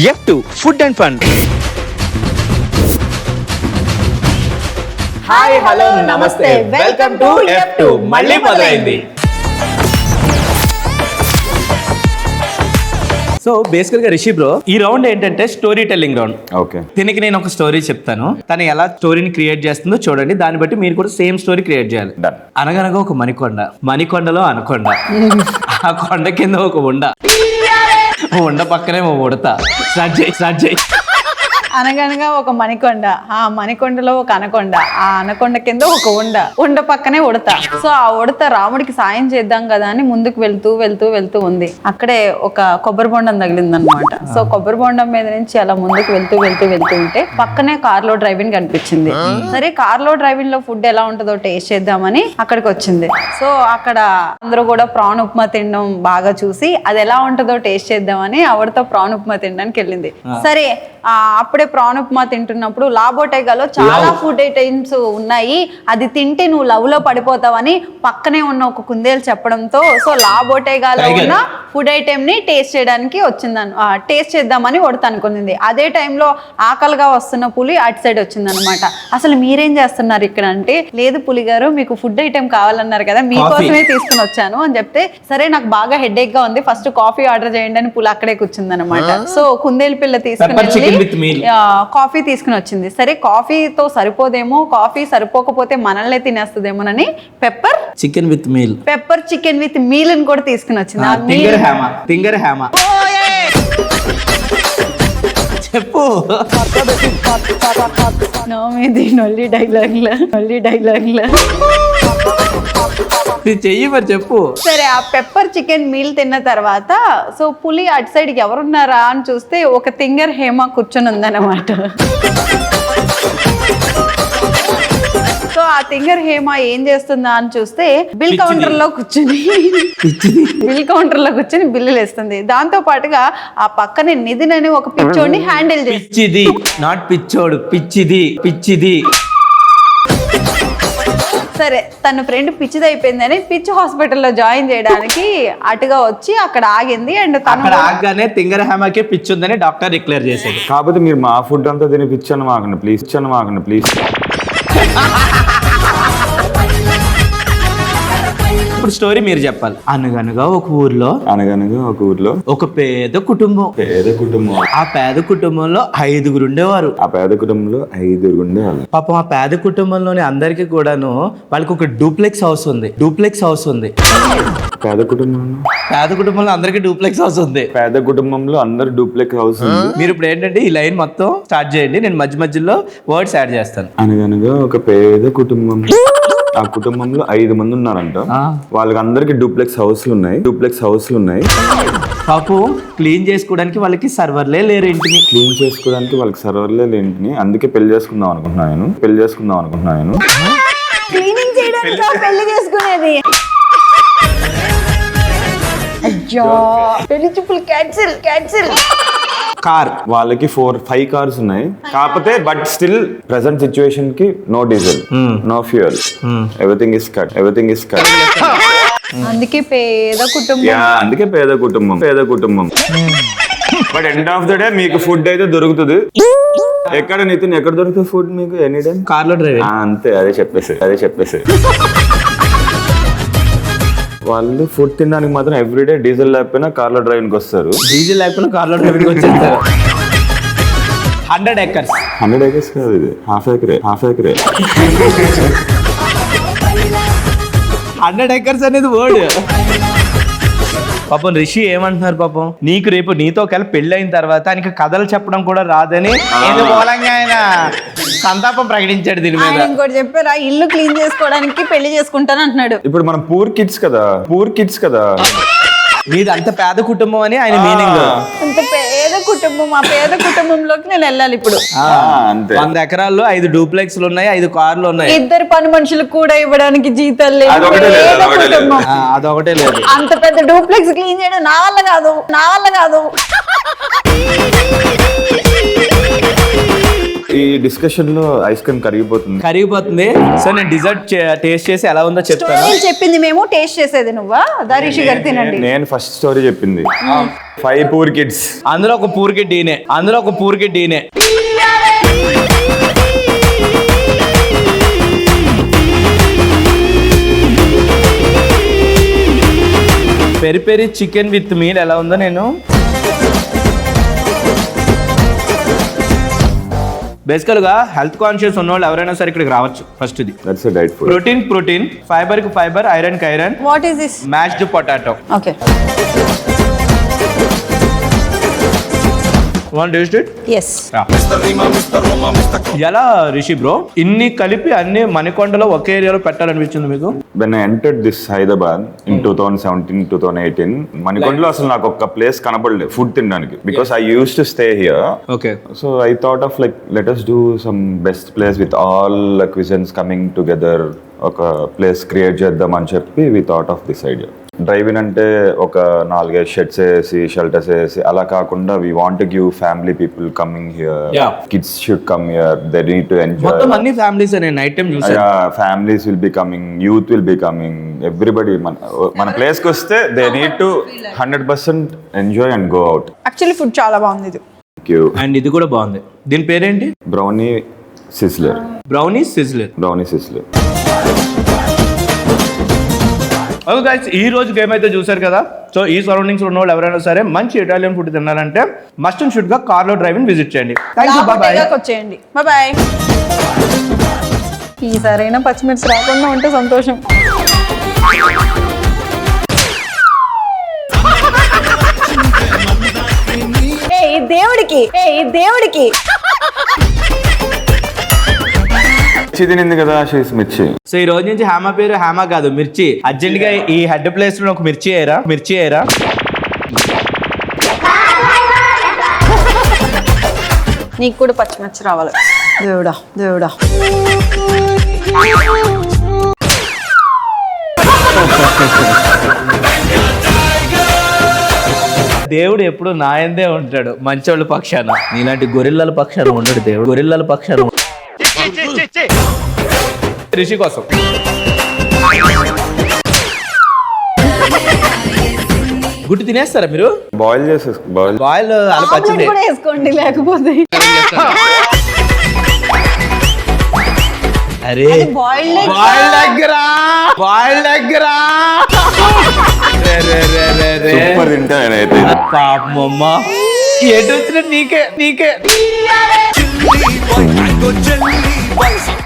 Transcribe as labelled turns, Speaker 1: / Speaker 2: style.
Speaker 1: F2 Food and Fun.
Speaker 2: Hi hello నమస్తే welcome to F2 మళ్ళీ మొదలైంది.
Speaker 3: సో బేసికల్ గా రిషి బ్రో, ఈ రౌండ్ ఏంటంటే స్టోరీ టెల్లింగ్ రౌండ్.
Speaker 2: ఓకే,
Speaker 3: దీనికి నేను ఒక స్టోరీ చెప్తాను, తను ఎలా స్టోరీని క్రియేట్ చేస్తుందో చూడండి, దాన్ని బట్టి మీరు కూడా సేమ్ స్టోరీ క్రియేట్ చేయాలి.
Speaker 2: Done.
Speaker 3: అనగనగా ఒక మణికొండలో అనకొండ, ఆ కొండ కింద ఒక ఉండ పక్కనే ఓ ఉడత. స్టార్ట్ చేయి.
Speaker 4: అనగనగా ఒక మణికొండ, ఆ మణికొండలో ఒక అనకొండ, ఆ అనకొండ కింద ఒక ఉండ పక్కనే ఉడత. సో ఆ ఉడత రాముడికి సాయం చేద్దాం కదా అని ముందుకు వెళ్తూ ఉంది. అక్కడే ఒక కొబ్బరి బొండం తగిలిందనమాట. సో కొబ్బరి బొండం మీద నుంచి అలా ముందుకు వెళ్తూ ఉంటే పక్కనే కార్లో డ్రైవింగ్ కనిపించింది. సరే కార్లో డ్రైవింగ్ లో ఫుడ్ ఎలా ఉంటుందో టేస్ట్ చేద్దామని అక్కడికి వచ్చింది. సో అక్కడ అందరూ కూడా ప్రాన్ ఉప్మా తినడం బాగా చూసి అది ఎలా ఉంటుందో టేస్ట్ చేద్దామని ఆవిడతో ప్రాన్ ఉప్మా తినడానికి వెళ్ళింది. సరే అప్పుడే ప్రాన్ ఉప్మా తింటున్నప్పుడు లాబోటేగాలో చాలా ఫుడ్ ఐటమ్స్ ఉన్నాయి, అది తింటే నువ్వు లవ్ లో పడిపోతావని పక్కనే ఉన్న ఒక కుందేలు చెప్పడంతో సో లాబోటేగాలో ఉన్న ఫుడ్ ఐటమ్ ని టేస్ట్ చేయడానికి టేస్ట్ చేద్దామని అనుకుంది. అదే టైంలో ఆకలిగా వస్తున్న పులి అటు సైడ్ వచ్చిందనమాట. అసలు మీరేం చేస్తున్నారు ఇక్కడ అంటే, లేదు పులి గారు మీకు ఫుడ్ ఐటమ్ కావాలన్నారు కదా, మీకోసమే తీసుకుని వచ్చాను అని చెప్తే, సరే నాకు బాగా హెడేక్ గా ఉంది, ఫస్ట్ కాఫీ ఆర్డర్ చేయండి అని పులి అక్కడే కూర్చుందనమాట. సో కుందేలు పిల్ల తీసుకుని కాఫీ తీసుకుని వచ్చింది. సరే కాఫీతో సరిపోదేమో, కాఫీ సరిపోకపోతే మనల్ని తినేస్తుందేమోనని పెప్పర్ చికెన్ విత్ మీల్ అని కూడా తీసుకుని వచ్చింది.
Speaker 3: చెప్పు.
Speaker 4: నొల్లి డైలాగ్ల
Speaker 3: చెయ్యి మరి చెప్పు.
Speaker 4: సరే ఆ పెప్పర్ చికెన్ మీల్ తిన్న తర్వాత సో పులి అటు సైడ్ ఎవరున్నారా అని చూస్తే ఒక తింగర్ హేమ కూర్చొని ఉందన్నమాట. సో ఆ తింగర్ హేమ ఏం చేస్తుందా అని చూస్తే బిల్ కౌంటర్ లో కూర్చుని బిల్లులు వేస్తుంది. దాంతో పాటుగా ఆ పక్కనే నిధిన్ అని ఒక పిచ్చోడిని హ్యాండిల్ చేస్తుంది.
Speaker 3: నాట్ పిచ్చోడు, పిచ్చిది.
Speaker 4: సరే తన ఫ్రెండ్ పిచ్చిది అయిపోయిందని పిచ్చి హాస్పిటల్లో జాయిన్ చేయడానికి అటుగా వచ్చి అక్కడ ఆగింది. అండ్
Speaker 3: అక్కడ ఆగానే తింగర హేమకే పిచ్చి ఉందని డాక్టర్ డిక్లేర్ చేశాడు.
Speaker 2: కాకపోతే మీరు మా ఫుడ్ అంతా తిని పిచ్చాను మాకండి ప్లీజ్.
Speaker 3: ఇప్పుడు స్టోరీ మీరు చెప్పాలి. అనగనగా ఒక ఊర్లో ఒక పేద కుటుంబం. ఆ పేద కుటుంబంలో 5 ఉండేవారు. పాపం ఆ పేద కుటుంబంలోని అందరికి కూడాను వాళ్ళకి ఒక డూప్లెక్స్ హౌస్ ఉంది.
Speaker 2: పేద
Speaker 3: కుటుంబంలో అందరికి డూప్లెక్స్ హౌస్ ఉంది.
Speaker 2: పేద కుటుంబంలో అందరు డూప్లెక్స్ హౌస్ ఉంది.
Speaker 3: మీరు ఇప్పుడు ఏంటంటే ఈ లైన్ మొత్తం స్టార్ట్ చేయండి, నేను మధ్యలో వర్డ్స్ యాడ్ చేస్తాను.
Speaker 2: అనగనగా ఒక పేద కుటుంబం, ఆ కుటుంబంలో 5 మంది ఉన్నారంట. వాళ్ళకి అందరికి డూప్లెక్స్ హౌస్లు ఉన్నాయి.
Speaker 3: పాపం క్లీన్ చేసుకోవడానికి వాళ్ళకి సర్వర్లే లేరు ఇంటిని.
Speaker 2: అందుకే పెళ్లి చేసుకుందాం అనుకుంటున్నాను.
Speaker 4: క్లీనింగ్ చేయడానికి పెళ్లి చేసుకునేది. అయ్యో పెళ్లి చూపులు క్యాన్సిల్.
Speaker 2: కార్ వాళ్ళకి 4-5 కార్స్ ఉన్నాయి. కాకపోతే బట్ స్టిల్ ప్రెసెంట్ సిచ్యువేషన్ కి no diesel, no fuel, everything is cut.
Speaker 4: అందుకే పేద కుటుంబం.
Speaker 2: But end of the day మీకు ఫుడ్ అయితే దొరుకుతుంది. ఎక్కడ నితిన్ ఎక్కడ దొరుకుతుంది ఫుడ్ మీకు? ఎనీ టైం
Speaker 3: కార్లో డ్రైవ్.
Speaker 2: అంతే, అదే చెప్పేసి వాళ్ళు ఫుడ్ తినడానికి మాత్రం ఎవ్రీడే డీజిల్ లేకపోయినా కార్లో డ్రైవింగ్ వస్తారు.
Speaker 3: 100 acres
Speaker 2: కాదు, ఇది హాఫ్ ఎకరే.
Speaker 3: 100 acres అనేది వర్డ్. పాపం రిషి ఏమంటున్నారు, పాపం నీకు రేపు నీతో కలిపి పెళ్లి అయిన తర్వాత ఆయనకి కథలు చెప్పడం కూడా రాదని మూలంగా ఆయన సంతాపం ప్రకటించాడు దీని మీద.
Speaker 4: ఇంకోటి చెప్పారా, ఇల్లు క్లీన్ చేసుకోవడానికి పెళ్లి చేసుకుంటాను అంటున్నాడు.
Speaker 2: ఇప్పుడు మనం పూర్ కిడ్స్ కదా.
Speaker 3: మీది అంత పేద కుటుంబం అని ఆయన మీనింగ్.
Speaker 4: అంత పేద కుటుంబం, ఆ పేద కుటుంబంలోకి నేను వెళ్ళాలి ఇప్పుడు.
Speaker 3: 100 ఎకరాల్లో 5 డూప్లెక్స్లు ఉన్నాయి, 5 కార్లు ఉన్నాయి.
Speaker 4: 2 పని మనుషులకు కూడా ఇవ్వడానికి జీతాలు లేవు.
Speaker 3: అదొకటే లేదు.
Speaker 4: అంత పెద్ద డూప్లెక్స్ క్లీన్ చేయడం నా వల్ల కాదు.
Speaker 2: ఈ డిస్కషన్ లో ఐస్ క్రీమ్
Speaker 3: కరిగిపోతుంది. సో నేను డిజర్ట్ టేస్ట్ చేసి ఎలా ఉందో చెప్తాను.
Speaker 4: స్టోరీలు చెప్పింది మేము, టేస్ట్ చేసేది నువ్వా? రిషి గారు తినండి.
Speaker 2: నేను ఫస్ట్ స్టోరీ చెప్పింది 5 పూర్ కిడ్స్.
Speaker 3: అందులో ఒక పూర్ కిడ్ ఈయనే. Peri peri chicken with meal ఎలా ఉందో నేను బేసికల్ గా హెల్త్ కాన్షియస్ ఉన్న వాళ్ళు ఎవరైనా సరే ఇక్కడికి రావచ్చు. ఫస్ట్ ఇది
Speaker 2: that's a diet food.
Speaker 3: Protein, fibre కి ఫైబర్, ఐరన్ కి iron.
Speaker 4: What is this?
Speaker 3: Mashed potato.
Speaker 4: Okay,
Speaker 3: want taste it?
Speaker 4: yes.
Speaker 3: ఎలా రిషి బ్రో ఇన్ని కలిపి అన్ని మణికొండలో ఒకే ఏరియాలో పెట్టాలనిపించింది మీకు?
Speaker 2: When I entered this Hyderabad in 2017, 2018, మణికొండలో అసలు నాకు ఒక ప్లేస్ కనపడలేదు ఫుడ్ తినడానికి, because I used to stay here.
Speaker 3: Okay.
Speaker 2: So I thought of like, let us do some best place with all cuisines coming together. ఒక place create చేద్దాం అని చెప్పి we thought of this idea. Drive in అంటే ఒక 4-5 sheds వేసి shelters వేసి అలా కాకుండా we want to give family people coming here.
Speaker 3: Yeah.
Speaker 2: Kids should come here. They need to enjoy.
Speaker 3: మొత్తం అన్ని ఫ్యామిలీస్ నేను నైట్ టైం చూసాను.
Speaker 2: Yeah, families will be coming, youth will be coming, everybody మన place కి వస్తే they need to 100% enjoy and go out.
Speaker 4: Actually food చాలా బాగుంది ఇది.
Speaker 2: Thank you.
Speaker 3: అండ్ ఇది కూడా బాగుంది. దీని పేరేంటి?
Speaker 2: Brownie sizzler.
Speaker 3: Brownie sizzler. Okay guys, ఈ రోజు గేమ్ అయితే చూసారు కదా. సో ఈ సరౌండింగ్స్ ఉన్న వాళ్ళు ఎవరైనా సరే మంచి ఇటాలియన్ ఫుడ్ తినాలంటే మస్ట్ అండ్ షుడ్ గా కార్లో డ్రైవింగ్ విజిట్ చేయండి. Thank you, by by.
Speaker 4: వచ్చేయండి, బై బై. ఈసారైనా పచ్చిమిర్చి రాకుండా ఉంటే సంతోషం. ఈ దేవుడికి
Speaker 2: తినింది కదా షీస్ మిర్చి.
Speaker 3: సో ఈ రోజు నుంచి హేమ పేరు హేమ కాదు, మిర్చి. అర్జెంట్ గా ఈ హెడ్ ప్లేస్ లో ఒక మిర్చి అయ్యారా.
Speaker 4: నీకు కూడా పచ్చిమిర్చి రావాలి. దేవుడా.
Speaker 3: దేవుడు ఎప్పుడు నాయందే ఉంటాడు, మంచోళ్ళ పక్షాన. నీలాంటి గొరిల్లల పక్షాన ఉండడు దేవుడు. గొరిల్లల పక్షాన రిషి కోసం. గుడ్డు తినేస్తారా మీరు?
Speaker 2: బాయిల్
Speaker 3: బాయిల్ అలా పచ్చింది
Speaker 4: కూడా వేసుకోండి, లేకపోతే
Speaker 3: అరే బాయిల్ దగ్గర
Speaker 2: సూపర్ తింటా నేనైతే.
Speaker 3: పాపమ్మ ఎటు వచ్చిన నీకే